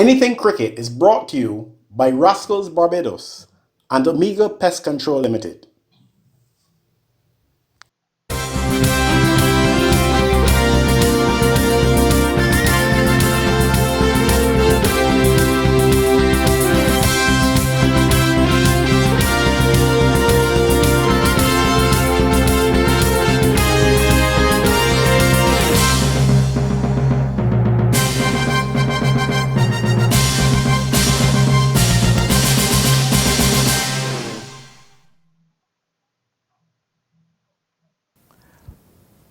Anything Cricket is brought to you by Rascals Barbados and Omega Pest Control Limited.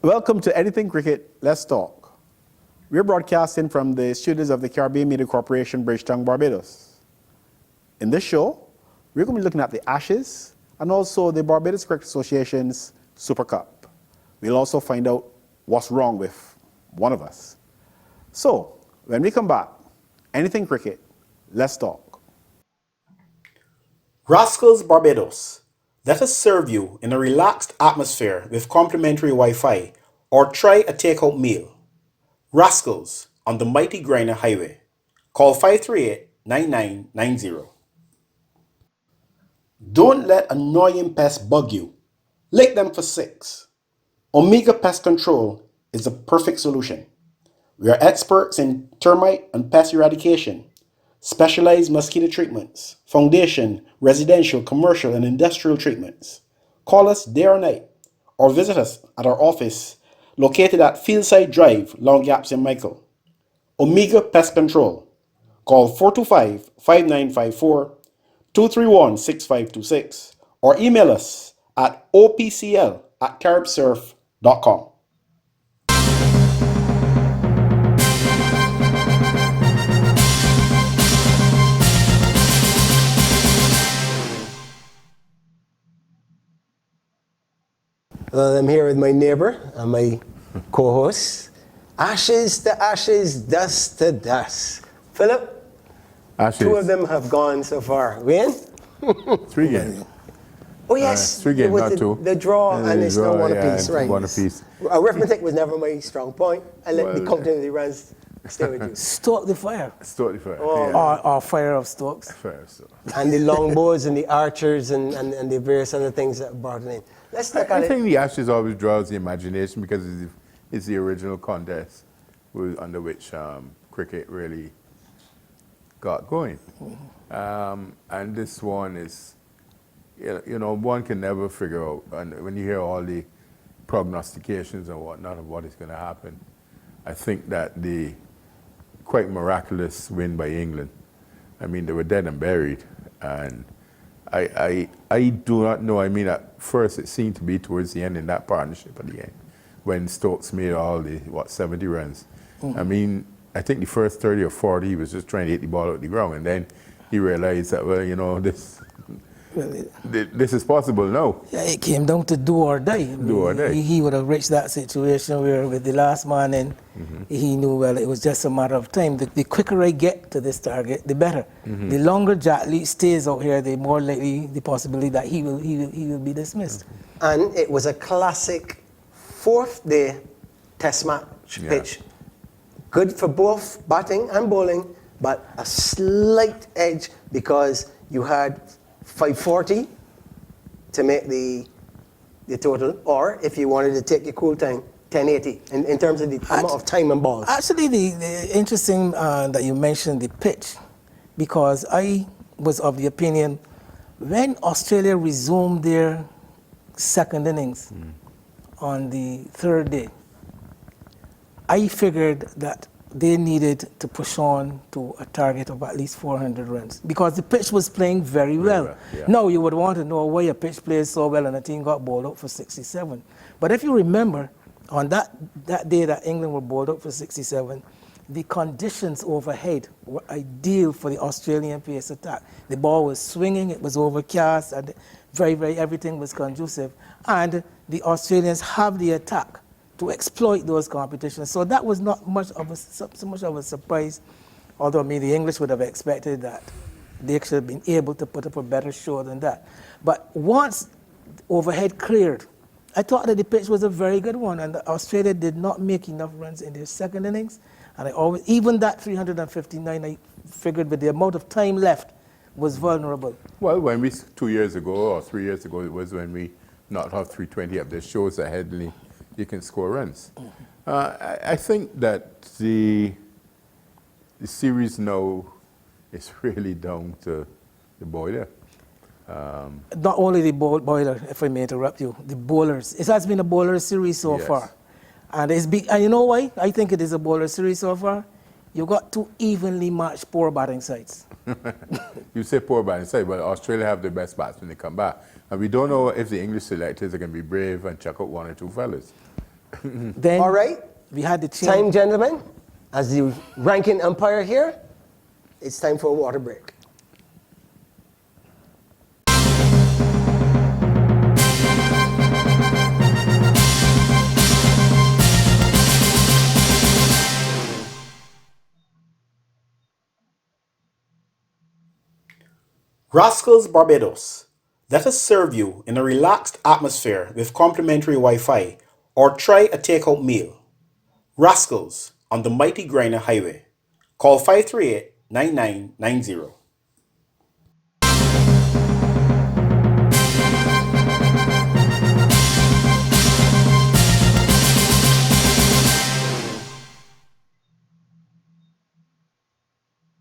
Welcome to Anything Cricket, Let's Talk. We're broadcasting from the studios of the Caribbean Media Corporation, Bridgetown, Barbados. In this show, we're going to be looking at the Ashes and also the Barbados Cricket Association's Super Cup. We'll also find out what's wrong with one of us. So, when we come back, Anything Cricket, Let's Talk. Rascals Barbados. Let us serve you in a relaxed atmosphere with complimentary Wi-Fi or try a takeout meal. Rascals on the Mighty Griner Highway. Call 538-9990. Don't let annoying pests bug you. Lick them for 6. Omega Pest Control is the perfect solution. We are experts in termite and pest eradication, specialized mosquito treatments, foundation, residential, commercial, and industrial treatments. Call us day or night or visit us at our office located at Fieldside Drive, Long Gap, St. Michael. Omega Pest Control. Call 425-5954, 231-6526 or email us at opcl@caribsurf.com. Well, I'm here with my neighbor and my co-host. Ashes to ashes, dust to dust. Philip, Ashes. 2 of them have gone so far. Win? 3 games. Oh yes, 3 games, it was not 2. The draw and it's now one apiece, right? One apiece. Arithmetic was never my strong point. I let the counting of the runs stay with you. Stoke the fire. Stoke the fire. Oh. Yeah. Or fire of Stokes. Fire, so. And the longbows and the archers and the various other things that brought it in. Let's look at I it. think the Ashes always draws the imagination because it's the original contest under which cricket really got going. And this one is, one can never figure out, and when you hear all the prognostications and whatnot of what is going to happen, I think that the quite miraculous win by England, I mean, they were dead and buried, and I do not know. I mean, at first it seemed to be towards the end in that partnership at the end, when Stokes made all the 70 runs. I mean, I think the first 30 or 40 he was just trying to hit the ball out the ground, and then he realized that this is possible now. Yeah, it came down to do or die. Do or die. He would have reached that situation where with the last man in, he knew, well, it was just a matter of time. The quicker I get to this target, the better. The longer Jack Lee stays out here, the more likely the possibility that he will be dismissed. And it was a classic 4th day test match pitch. Good for both batting and bowling, but a slight edge because you had 540 to make the total, or if you wanted to take your cool time, 1080 in terms of the amount of time and balls. Actually, the interesting that you mentioned the pitch, because I was of the opinion when Australia resumed their second innings on the 3rd day, I figured that they needed to push on to a target of at least 400 runs because the pitch was playing very well. Yeah. Now, you would want to know why a pitch plays so well and a team got bowled out for 67. But if you remember, on that day that England were bowled out for 67, the conditions overhead were ideal for the Australian pace attack. The ball was swinging, it was overcast, and everything was conducive. And the Australians have the attack to exploit those competitions. So that was not so much of a surprise, although maybe the English would have expected that they should have been able to put up a better show than that. But once overhead cleared, I thought that the pitch was a very good one, and Australia did not make enough runs in their second innings. And even that 359, I figured with the amount of time left, was vulnerable. Well, when we 2 years ago or 3 years ago, it was when we knocked off 320 up. There shows that Headley, you can score runs. I think that the series now is really down to the boiler. Not only the boiler, if I may interrupt you, the bowlers. It has been a bowler series so Yes. far. And and you know why I think it is a bowler series so far? You got two evenly matched poor batting sides. You say poor batting side, but Australia have the best bats when they come back. And we don't know if the English selectors are going to be brave and chuck out one or two fellas. Then All right. we had the change. Time, gentlemen, as the ranking umpire here, it's time for a water break. Rascals Barbados. Let us serve you in a relaxed atmosphere with complimentary Wi-Fi or try a takeout meal. Rascals on the mighty Grinder Highway. Call 538-9990.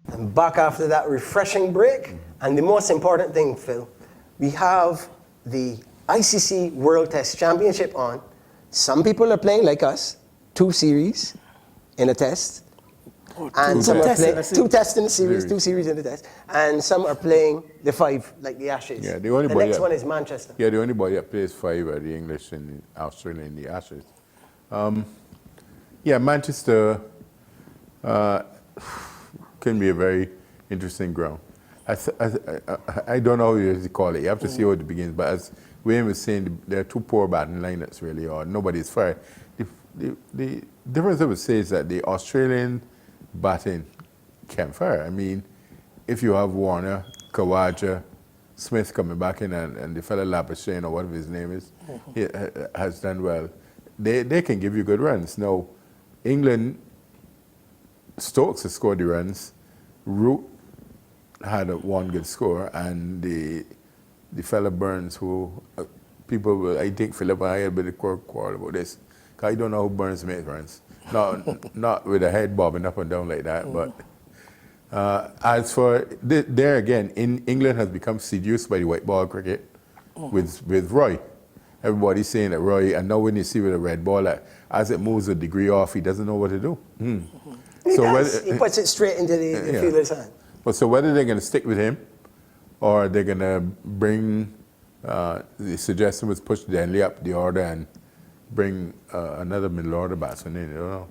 And back after that refreshing break. And the most important thing, Phil, we have the ICC World Test Championship on. Some people are playing like us, 2 series in a test. And some are playing 2 tests in a series, 2 series in a test. And some are playing the 5, like the Ashes. Yeah, the next one is Manchester. Yeah, the only body that plays 5 are the English and the Australia in the Ashes. Yeah, Manchester can be a very interesting ground. I don't know how you call it. You have to see how it begins. But as Wayne was saying, there are 2 poor batting lineups, really, or nobody's fair. The difference I would say is that the Australian batting can fire. I mean, if you have Warner, Kawaja, Smith coming back in, and the fella Labuschagne, or whatever his name is, he has done well, they can give you good runs. Now, England, Stokes has scored the runs. Root had one good score, and the fella Burns, who people will, I think Philip and I had a bit of quarrel about this, because I don't know who Burns makes runs. Not with a head bobbing up and down like that, but as for there again, England has become seduced by the white ball cricket with Roy. Everybody's saying that Roy, and now when you see with a red ball, as it moves a degree off, he doesn't know what to do. He puts it straight into the fielder's hand. Well, so whether they're going to stick with him or they're going to bring, the suggestion was push Denley up the order and bring another middle order batsman in, I don't know.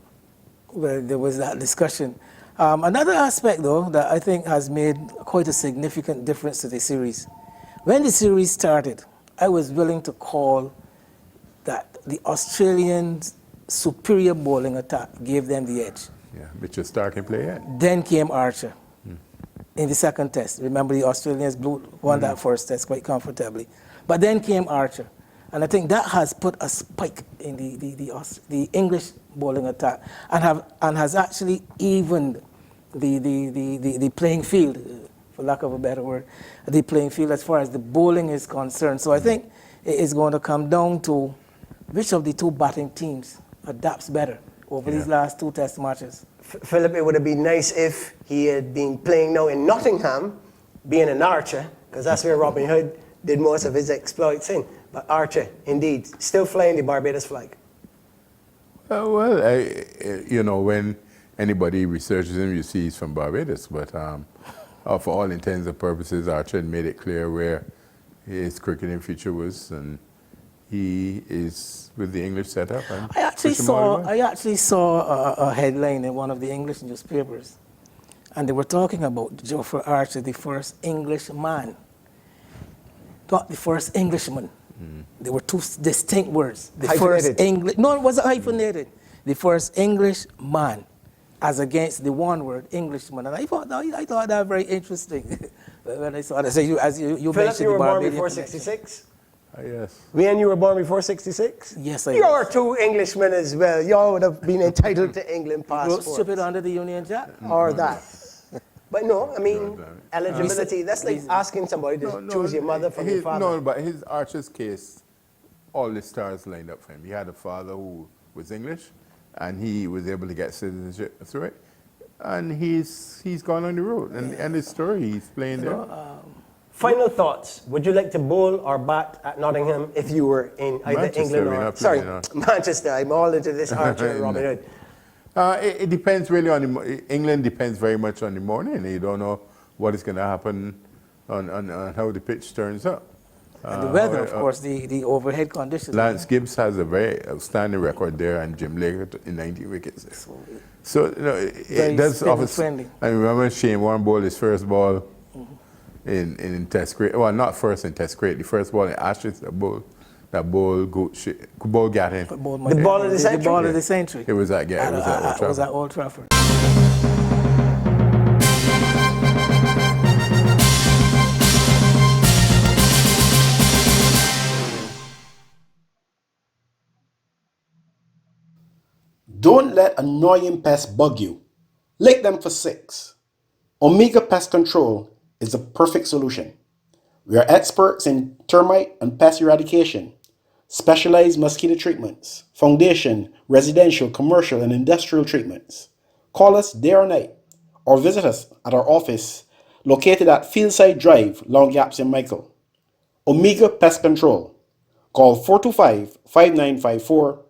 Well, there was that discussion. Another aspect, though, that I think has made quite a significant difference to the series. When the series started, I was willing to call that the Australians' superior bowling attack gave them the edge. Yeah, Mitchell Stark can play yet. Then came Archer in the second test. Remember, the Australians won that first test quite comfortably. But then came Archer. And I think that has put a spike in the English bowling attack and has actually evened the playing field, for lack of a better word, the playing field as far as the bowling is concerned. So I think it is going to come down to which of the 2 batting teams adapts better over these last 2 test matches. Philip, it would have been nice if he had been playing now in Nottingham, being an Archer, because that's where Robin Hood did most of his exploits in. But Archer, indeed, still flying the Barbados flag. Well, when anybody researches him, you see he's from Barbados. But for all intents and purposes, Archer made it clear where his cricketing future was, and he is with the English setup. And I actually saw a headline in one of the English newspapers, and they were talking about Geoffrey Archer, the first Englishman, not the first Englishman. There were 2 distinct words. The Hyphenated. first English. No, it wasn't hyphenated. The first Englishman, as against the one word Englishman, and I thought that very interesting when I saw that. So you Philip, mentioned you were the born Barbadian before connection. 66? yes. And you were born before 66? Yes, I You're was. 2 Englishmen as well. Y'all would have been entitled to England Wrote passports. stupid under the Union Jack. Or that. But no, I mean, No, eligibility, that's like asking somebody to choose your mother from your father. No, but his Archer's case, all the stars lined up for him. He had a father who was English, and he was able to get citizenship through it. And he's gone on the road. And his story, he's playing there. Final thoughts. Would you like to bowl or bat at Nottingham if you were in either Manchester, England we're or... not Sorry, playing, Manchester. I'm all into this Archer and Robin Hood. It depends really on England depends very much on the morning. You don't know what is going to happen on how the pitch turns up. And the weather, of course, the overhead conditions. Lance Gibbs has a very outstanding record there, and Jim Leggett in 90 wickets. So you know, it does offer. I remember Shane Warne bowled his first ball in Test cricket. Well, not first in Test cricket. The first ball in Ashes, that ball got him. The ball of the century. The ball of the century. It was at It was at Old Trafford. Don't let annoying pests bug you. Lick them for 6. Omega Pest Control is the perfect solution. We are experts in termite and pest eradication, specialized mosquito treatments, foundation, residential, commercial, and industrial treatments. Call us day or night, or visit us at our office located at Fieldside Drive, Long Gaps in Michael. Omega Pest Control. Call 425-5954,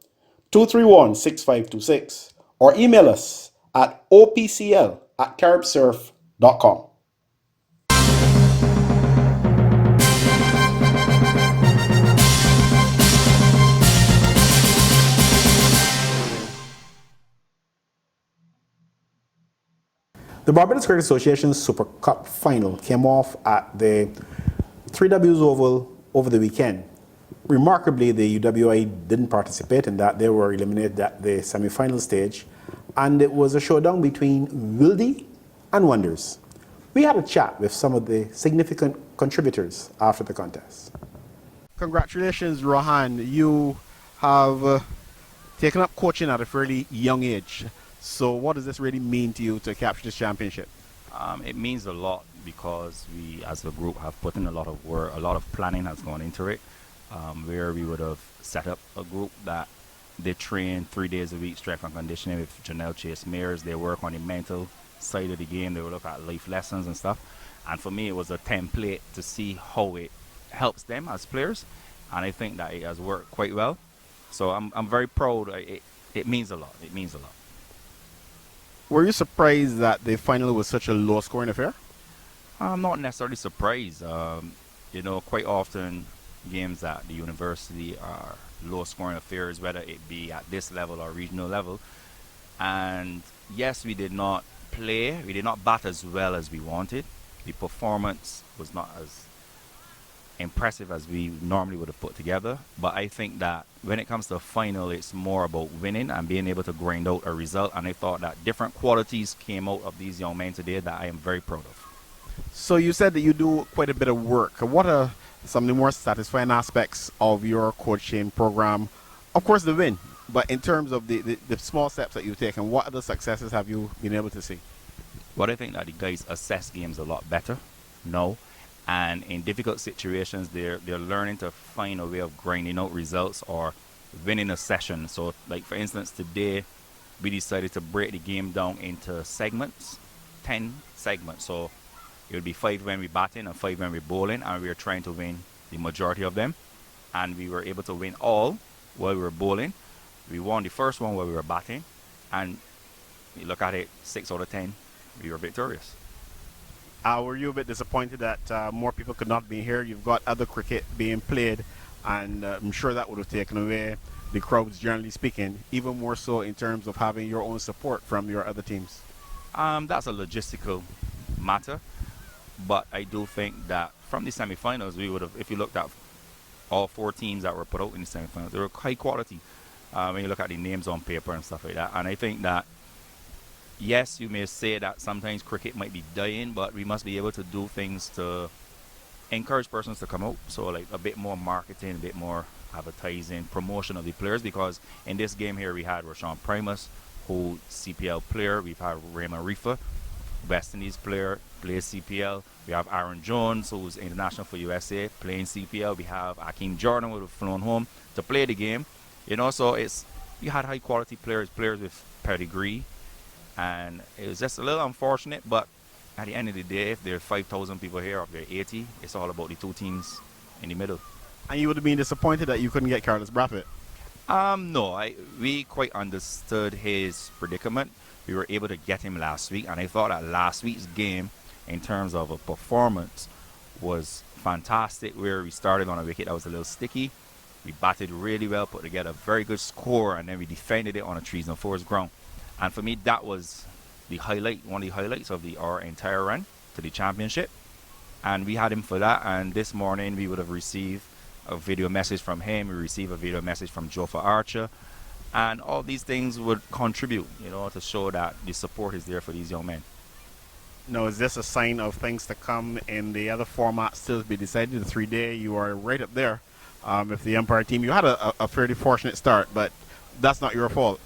231-6526, or email us at opcl@caribsurf.com. The Barbados Cricket Association's Super Cup final came off at the 3Ws Oval over the weekend. Remarkably, the UWI didn't participate in that. They were eliminated at the semi-final stage, and it was a showdown between Wildey and Wonders. We had a chat with some of the significant contributors after the contest. Congratulations, Rohan. You have taken up coaching at a fairly young age. So what does this really mean to you to capture this championship? It means a lot because we as a group have put in a lot of work, a lot of planning has gone into it, where we would have set up a group that they train 3 days a week, strength and conditioning with Janelle Chase Mears. They work on the mental side of the game. They will look at life lessons and stuff. And for me, it was a template to see how it helps them as players. And I think that it has worked quite well. So I'm very proud. It means a lot. It means a lot. Were you surprised that the final was such a low-scoring affair? I'm not necessarily surprised. You know, quite often games at the university are low-scoring affairs, whether it be at this level or regional level. And yes, we did not play. We did not bat as well as we wanted. The performance was not as impressive as we normally would have put together. But I think that when it comes to a final, it's more about winning and being able to grind out a result. And I thought that different qualities came out of these young men today that I am very proud of. So you said that you do quite a bit of work. What are some of the more satisfying aspects of your coaching program? Of course, the win. But in terms of the small steps that you've taken, what other successes have you been able to see? Well, I think that the guys assess games a lot better now. And in difficult situations, they're learning to find a way of grinding out results or winning a session. So, like for instance, today we decided to break the game down into segments, 10 segments. So it would be 5 when we batting and 5 when we bowling, and we were trying to win the majority of them. And we were able to win all while we were bowling. We won the first one while we were batting, and you look at it, 6 out of 10, we were victorious. Were you a bit disappointed that more people could not be here? You've got other cricket being played, and I'm sure that would have taken away the crowds, generally speaking, even more so in terms of having your own support from your other teams. That's a logistical matter, but I do think that from the semi-finals, we would have, if you looked at all 4 teams that were put out in the semi-finals, they were high quality when you look at the names on paper and stuff like that. And I think that yes, you may say that sometimes cricket might be dying, but we must be able to do things to encourage persons to come out. So like a bit more marketing, a bit more advertising, promotion of the players, because in this game here we had Rashawn Primus, who CPL player, we've had Raymond Reefer, West Indies player, plays CPL. We have Aaron Jones, who's international for USA, playing CPL. We have Akeem Jordan, who have flown home to play the game. So you had high quality players with pedigree, and it was just a little unfortunate. But at the end of the day, if there are 5,000 people here, or if there are 80, it's all about the two teams in the middle. And you would have been disappointed that you couldn't get Carlos Braffett. No, we quite understood his predicament. We were able to get him last week, and I thought that last week's game, in terms of a performance, was fantastic. Where we started on a wicket that was a little sticky, we batted really well, put together a very good score, and then we defended it on a 3s and 4s ground. And for me, that was one of the highlights of our entire run to the championship. And we had him for that. And this morning we would have received a video message from him. We received a video message from Jofa Archer. And all these things would contribute, to show that the support is there for these young men. Now, is this a sign of things to come in the other format still to be decided? The 3-day, you are right up there with the Empire team. You had a fairly fortunate start, but that's not your fault.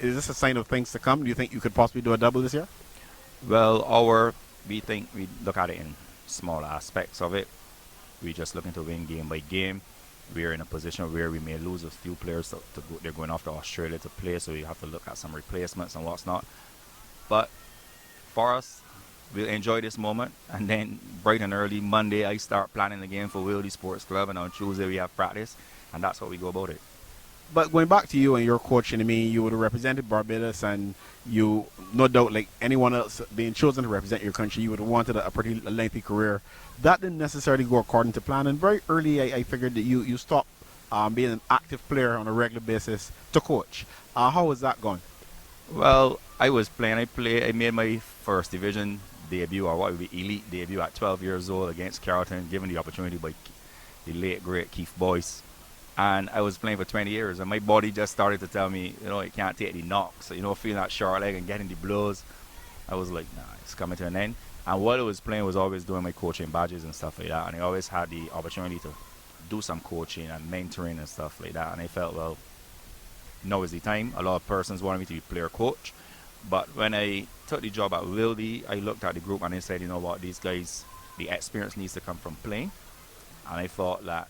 Is this a sign of things to come? Do you think you could possibly do a double this year? Well, we think we look at it in small aspects of it. We're just looking to win game by game. We're in a position where we may lose a few players to go, they're going off to Australia to play, so you have to look at some replacements and what's not. But for us, we'll enjoy this moment, and then bright and early Monday, I start planning the game for Wildey Sports Club, and on Tuesday we have practice, and that's how we go about it. But going back to you and your coaching, you would have represented Barbados, and you, no doubt, like anyone else being chosen to represent your country, you would have wanted a pretty lengthy career. That didn't necessarily go according to plan, and very early I figured that you stopped being an active player on a regular basis to coach. How was that going? Well, I was playing. I made my first division debut, or what would be elite debut, at 12 years old against Carrollton, given the opportunity by the late, great Keith Boyce. And I was playing for 20 years, and my body just started to tell me, it can't take the knocks. Feeling that short leg and getting the blows. I was like, nah, it's coming to an end. And while I was playing, I was always doing my coaching badges and stuff like that. And I always had the opportunity to do some coaching and mentoring and stuff like that. And I felt, well, now is the time. A lot of persons wanted me to be player coach. But when I took the job at Wildey, I looked at the group and I said, you know what, these guys, the experience needs to come from playing. And I thought that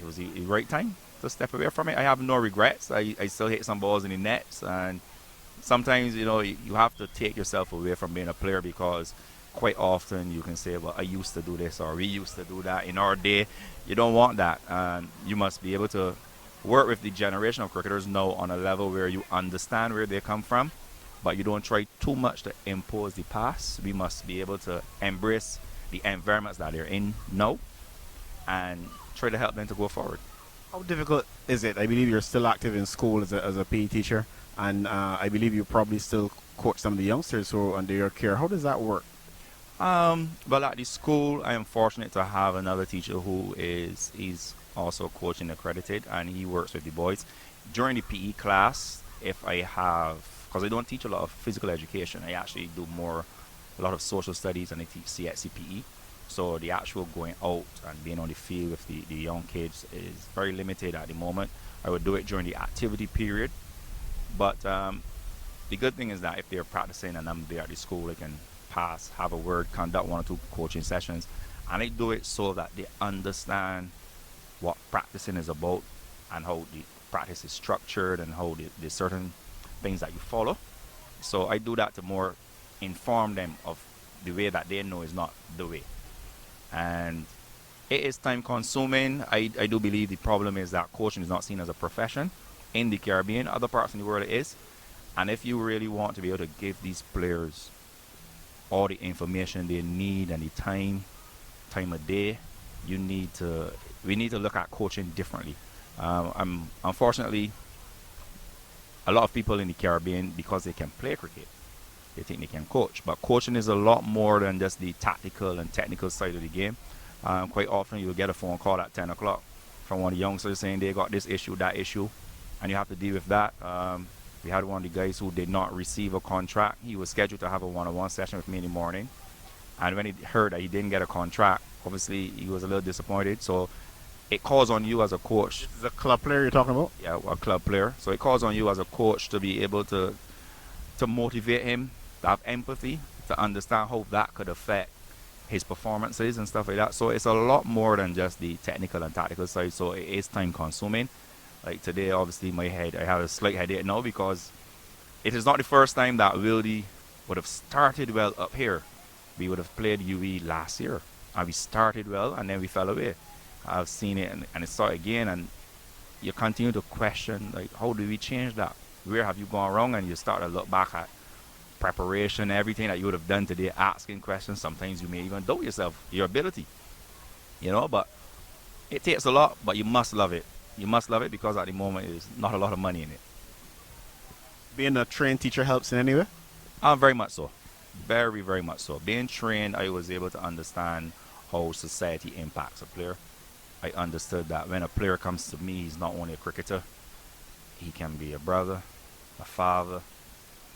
it was the right time to step away from it. I have no regrets. I still hit some balls in the nets, and sometimes you have to take yourself away from being a player, because quite often you can say, well, I used to do this or we used to do that in our day. You don't want that, and you must be able to work with the generation of cricketers now on a level where you understand where they come from, but you don't try too much to impose the past. We must be able to embrace the environments that they're in now and try to help them to go forward. How difficult is it? I believe you're still active in school as a PE teacher, and I believe you probably still coach some of the youngsters who are under your care. How does that work? Well, at the school, I am fortunate to have another teacher he's also coaching accredited, and he works with the boys. During the PE class, if I have, because I don't teach a lot of physical education, I actually do a lot of social studies, and I teach CXC PE. So the actual going out and being on the field with the young kids is very limited at the moment. I would do it during the activity period. But the good thing is that if they're practicing and I'm there at the school, I can have a word, conduct 1 or 2 coaching sessions. And I do it so that they understand what practicing is about and how the practice is structured and how there's certain things that you follow. So I do that to more inform them of the way that they know is not the way. And it is time consuming. I do believe the problem is that coaching is not seen as a profession in the Caribbean. Other parts of the world it is. And if you really want to be able to give these players all the information they need and the time of day, we need to look at coaching differently. Unfortunately, a lot of people in the Caribbean, because they can play cricket, they think they can coach. But coaching is a lot more than just the tactical and technical side of the game. Quite often you'll get a phone call at 10 o'clock from one of the youngsters saying they got this issue, that issue, and you have to deal with that. We had one of the guys who did not receive a contract. He was scheduled to have a one-on-one session with me in the morning. And when he heard that he didn't get a contract, obviously he was a little disappointed. So it calls on you as a coach. This is a club player you're talking about? Yeah, a club player. So it calls on you as a coach to be able to motivate him, to have empathy, to to understand how that could affect his performances and stuff like that. So it's a lot more than just the technical and tactical side. So it is time consuming. Like today, obviously, I have a slight headache now because it is not the first time that Wildey would have started well up here. We would have played UE last year, and we started well, and then we fell away. I've seen it, and it started again, and you continue to question, like, how do we change that? Where have you gone wrong? And you start to look back at preparation, everything that you would have done today, asking questions. Sometimes you may even doubt yourself, your ability, but it takes a lot, but you must love it. You must love it because at the moment there's not a lot of money in it. Being a trained teacher helps in any way? Very much so. Very, very much so. Being trained, I was able to understand how society impacts a player. I understood that when a player comes to me, he's not only a cricketer, he can be a brother, a father,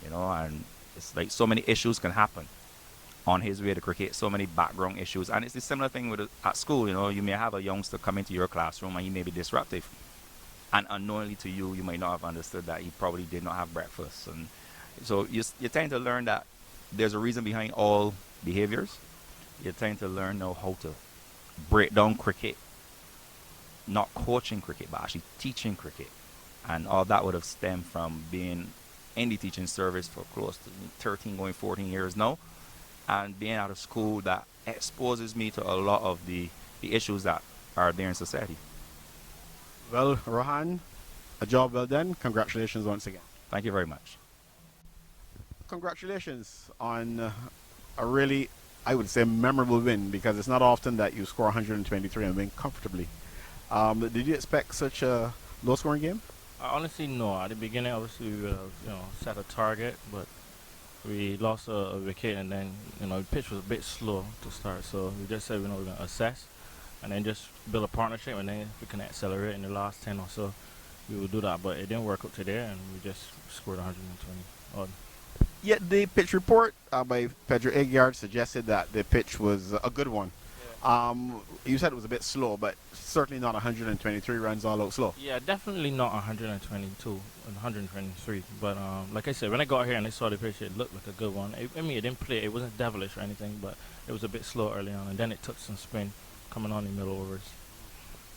and it's like so many issues can happen on his way to cricket, so many background issues. And it's the similar thing with at school, you may have a youngster come into your classroom and he may be disruptive. And unknowingly to you, you might not have understood that he probably did not have breakfast. And so you tend to learn that there's a reason behind all behaviors. You tend to learn now how to break down cricket, not coaching cricket, but actually teaching cricket. And all that would have stemmed from being in the teaching service for close to 13, going 14 years now, and being out of school that exposes me to a lot of the issues that are there in society. Well, Rohan, a job well done. Congratulations once again. Thank you very much. Congratulations on a really, I would say, memorable win, because it's not often that you score 123 and win comfortably. Did you expect such a low-scoring game? Honestly, no. At the beginning, obviously, we set a target, but we lost a wicket, and then the pitch was a bit slow to start. So we just said we're going to assess, and then just build a partnership, and then if we can accelerate in the last 10 or so, we will do that. But it didn't work out today, and we just scored 120 odd. Yet the pitch report by Pedro Aguiar suggested that the pitch was a good one. You said it was a bit slow, but certainly not 123 runs all out slow. Yeah, definitely not 122 and 123. But like I said, when I got here and I saw the pitch, it looked like a good one. It didn't play. It wasn't devilish or anything, but it was a bit slow early on, and then it took some spin coming on in the middle overs.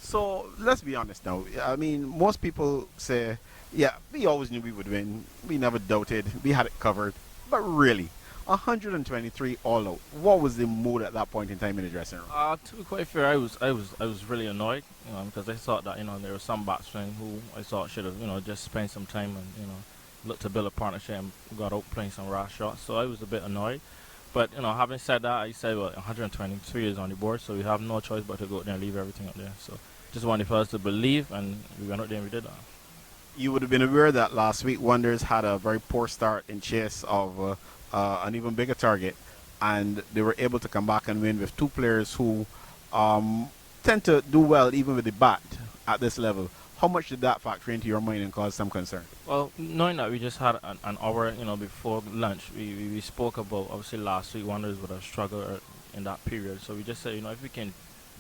So let's be honest now. I mean, most people say, yeah, we always knew we would win. We never doubted. We had it covered. But really, 123 all out. What was the mood at that point in time in the dressing room? To be quite fair, I was really annoyed, because I thought that there were some batsmen who I thought should have just spent some time and looked to build a partnership and got out playing some rash shots. So I was a bit annoyed. But having said that, I said 123 is on the board, so we have no choice but to go out there and leave everything up there. So just wanted for us to believe, and we went out there and we did that. You would have been aware that last week Wanderers had a very poor start in chase of an even bigger target, and they were able to come back and win with two players who tend to do well even with the bat at this level. How much did that factor into your mind and cause some concern? Well, knowing that we just had an hour, before lunch, we spoke about, obviously last week Wanderers would have struggled in that period. So we just said, if we can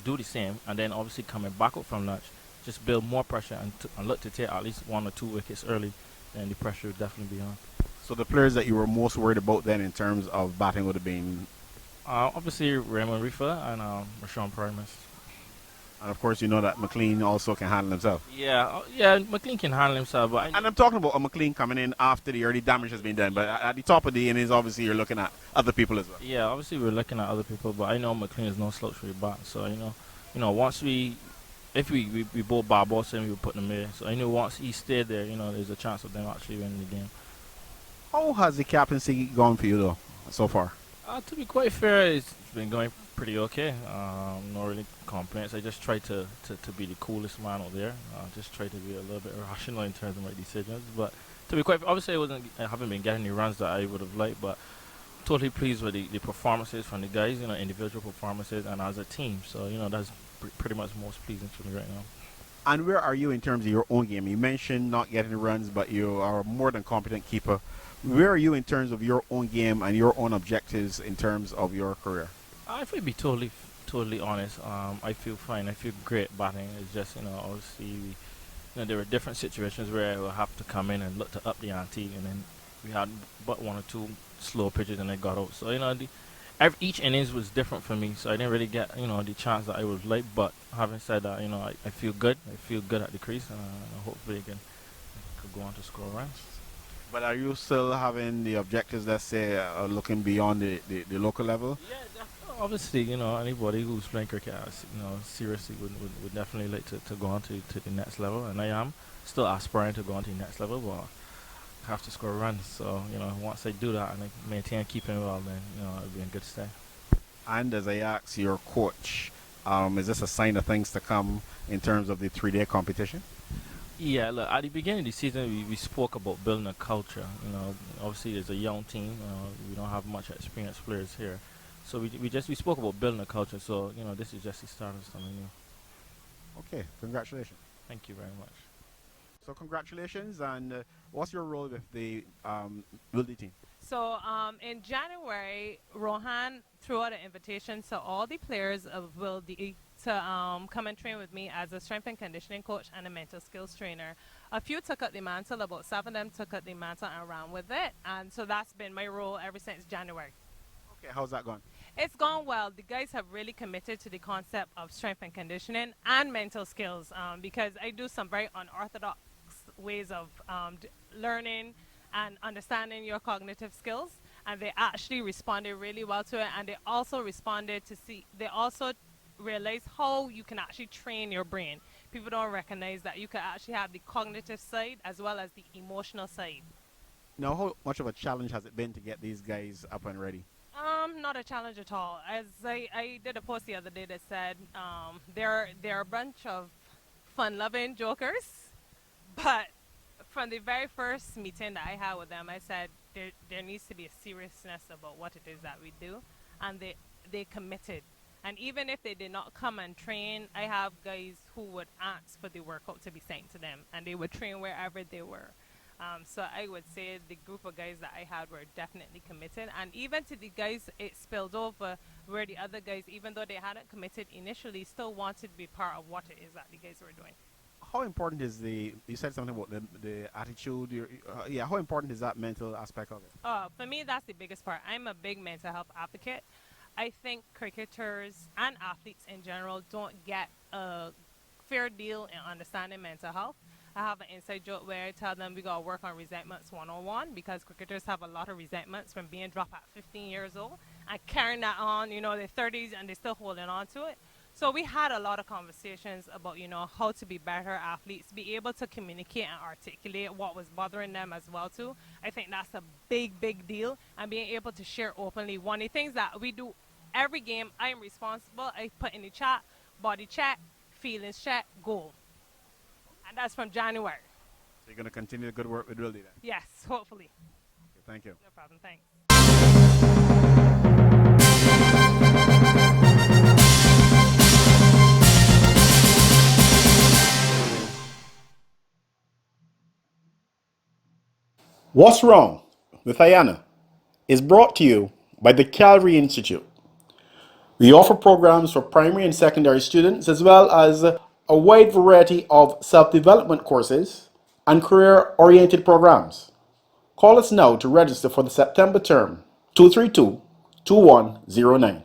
do the same, and then obviously coming back up from lunch, just build more pressure and look to take at least 1 or 2 wickets early, then the pressure would definitely be on. So the players that you were most worried about then in terms of batting would have been? Obviously Raymond Rifa and Martin Parris. And of course you know that McLean also can handle himself. Yeah, McLean can handle himself. But and I'm talking about a McLean coming in after the early damage has been done. But at the top of the innings, obviously you're looking at other people as well. Yeah, obviously we're looking at other people, but I know McLean is no slouch for the bat. So once if we both bar balls and we would put them there. So I knew once he stayed there, there's a chance of them actually winning the game. How has the captaincy gone for you though so far? To be quite fair, it's been going pretty okay. No really complaints. I just try to be the coolest man out there. Just try to be a little bit rational in terms of my decisions. But to be quite, obviously I haven't been getting the runs that I would have liked, but totally pleased with the performances from the guys, individual performances and as a team. So, that's pretty much most pleasing for me right now. And where are you in terms of your own game? You mentioned not getting the runs, but you are a more than competent keeper. Where are you in terms of your own game and your own objectives in terms of your career? If I be totally honest, I feel fine. I feel great batting. It's just, obviously, there were different situations where I will have to come in and look to up the ante, and then we had but one or two slow pitches and they got out. So each innings was different for me, so I didn't really get the chance that I would like. But having said that, I feel good. I feel good at the crease, and hopefully I could go on to score runs. But are you still having the objectives that say looking beyond the local level? Yeah, obviously, anybody who's playing cricket, seriously would definitely like to go on to the next level, and I am still aspiring to go on to the next level, but I have to score runs. So, once I do that and I maintain keeping well, then, it'll be in good state. And as I ask your coach, is this a sign of things to come in terms of the 3-day competition? Yeah, look, at the beginning of the season, we spoke about building a culture. Obviously, there's a young team. We don't have much experienced players here. So we spoke about building a culture. So, this is just the start of something new. Okay, congratulations. Thank you very much. So congratulations, and what's your role with the Wildey team? So in January, Rohan threw out an invitation to all the players of Wildey to come and train with me as a strength and conditioning coach and a mental skills trainer. A few took up the mantle, about 7 of them took up the mantle and ran with it. And so that's been my role ever since January. Okay, how's that going? It's gone well. The guys have really committed to the concept of strength and conditioning and mental skills because I do some very unorthodox ways of learning and understanding your cognitive skills, and they actually responded really well to it. And they also they also realized how you can actually train your brain. People don't recognize that you can actually have the cognitive side as well as the emotional side. Now, how much of a challenge has it been to get these guys up and ready? Not a challenge at all. As I did a post the other day that said they're a bunch of fun-loving jokers, but from the very first meeting that I had with them, I said there needs to be a seriousness about what it is that we do, and they committed. And even if they did not come and train, I have guys who would ask for the workout to be sent to them, and they would train wherever they were. So I would say the group of guys that I had were definitely committed. And even to the guys, it spilled over where the other guys, even though they hadn't committed initially, still wanted to be part of what it is that the guys were doing. How important is you said something about the attitude, how important is that mental aspect of it? For me, that's the biggest part. I'm a big mental health advocate. I think cricketers and athletes in general don't get a fair deal in understanding mental health. I have an inside joke where I tell them we got to work on resentments 101 because cricketers have a lot of resentments from being dropped at 15 years old and carrying that on, their 30s, and they're still holding on to it. So we had a lot of conversations about, how to be better athletes, be able to communicate and articulate what was bothering them as well too. I think that's a big, big deal, and being able to share openly. One of the things that we do every game, I am responsible. I put in the chat, body check, feelings check, goal. And that's from January. So you're going to continue the good work with Wildey then? Yes, hopefully. Okay, thank you. No problem, thanks. What's Wrong with Ayana is brought to you by the Calvary Institute. We offer programs for primary and secondary students as well as a wide variety of self-development courses and career-oriented programs. Call us now to register for the September term, 232-2109.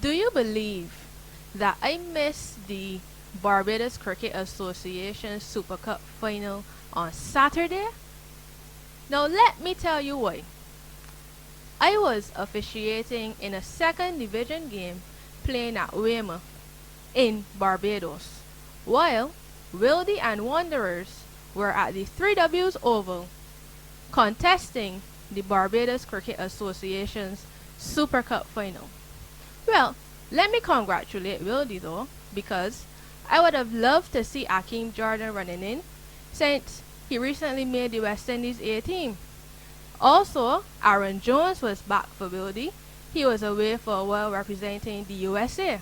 Do you believe that I missed the Barbados Cricket Association Super Cup final on Saturday? Now let me tell you why. I was officiating in a second division game playing at Weymouth in Barbados, while Wildey and Wanderers were at the 3Ws Oval contesting the Barbados Cricket Association's Super Cup final. Well, let me congratulate Wildey though, because I would have loved to see Akeem Jordan running in, since he recently made the West Indies A team. Also, Aaron Jones was back for Wildey. He was away for a while representing the USA.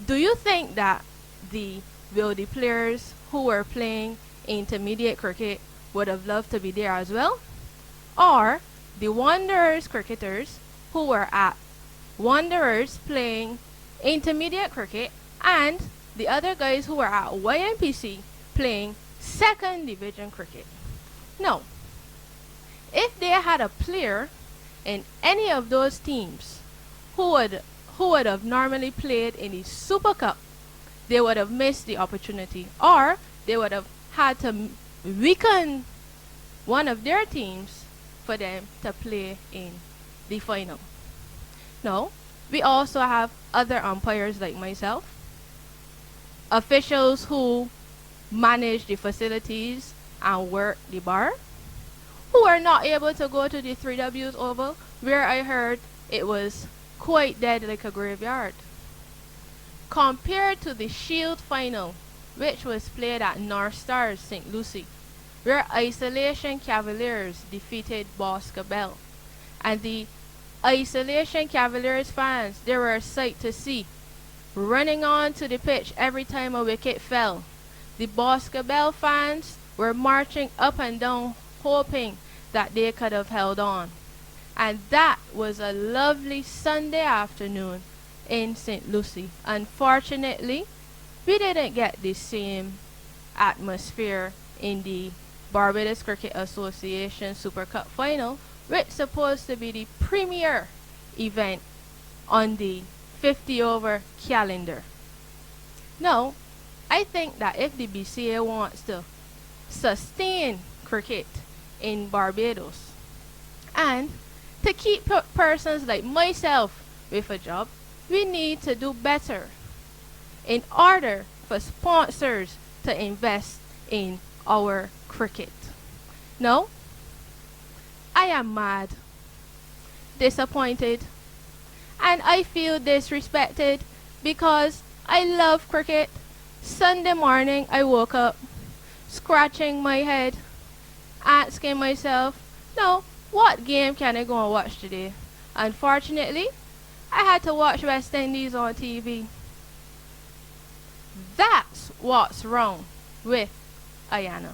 Do you think that the Wildey players who were playing intermediate cricket would have loved to be there as well? Or the Wanderers cricketers who were at Wanderers playing intermediate cricket and the other guys who were at YMPC playing second division cricket. Now, if they had a player in any of those teams who would have normally played in the Super Cup, they would have missed the opportunity, or they would have had to weaken one of their teams for them to play in the final. Now, we also have other umpires like myself, officials who manage the facilities and work the bar, who are not able to go to the 3Ws Oval, where I heard it was quite dead like a graveyard. Compared to the Shield final, which was played at North Stars St. Lucie, where Isolation Cavaliers defeated Bosca Bell. And the Isolation Cavaliers fans, they were a sight to see, running on to the pitch every time a wicket fell. The Bosca Bell fans were marching up and down, hoping that they could have held on. And that was a lovely Sunday afternoon in St. Lucie. Unfortunately, we didn't get the same atmosphere in the Barbados Cricket Association Super Cup final, which is supposed to be the premier event on the 50 over calendar. Now, I think that if the BCA wants to sustain cricket in Barbados and to keep persons like myself with a job, we need to do better in order for sponsors to invest in our cricket. No, I am mad, disappointed, and I feel disrespected because I love cricket. Sunday morning I woke up scratching my head, asking myself, no, what game can I go and watch today? Unfortunately, I had to watch West Indies on TV. That's what's wrong with Ayana.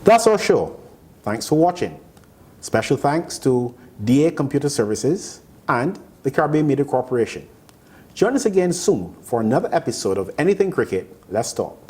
That's our show. Thanks for watching. Special thanks to DA Computer Services and the Caribbean Media Corporation. Join us again soon for another episode of Anything Cricket, Let's Talk.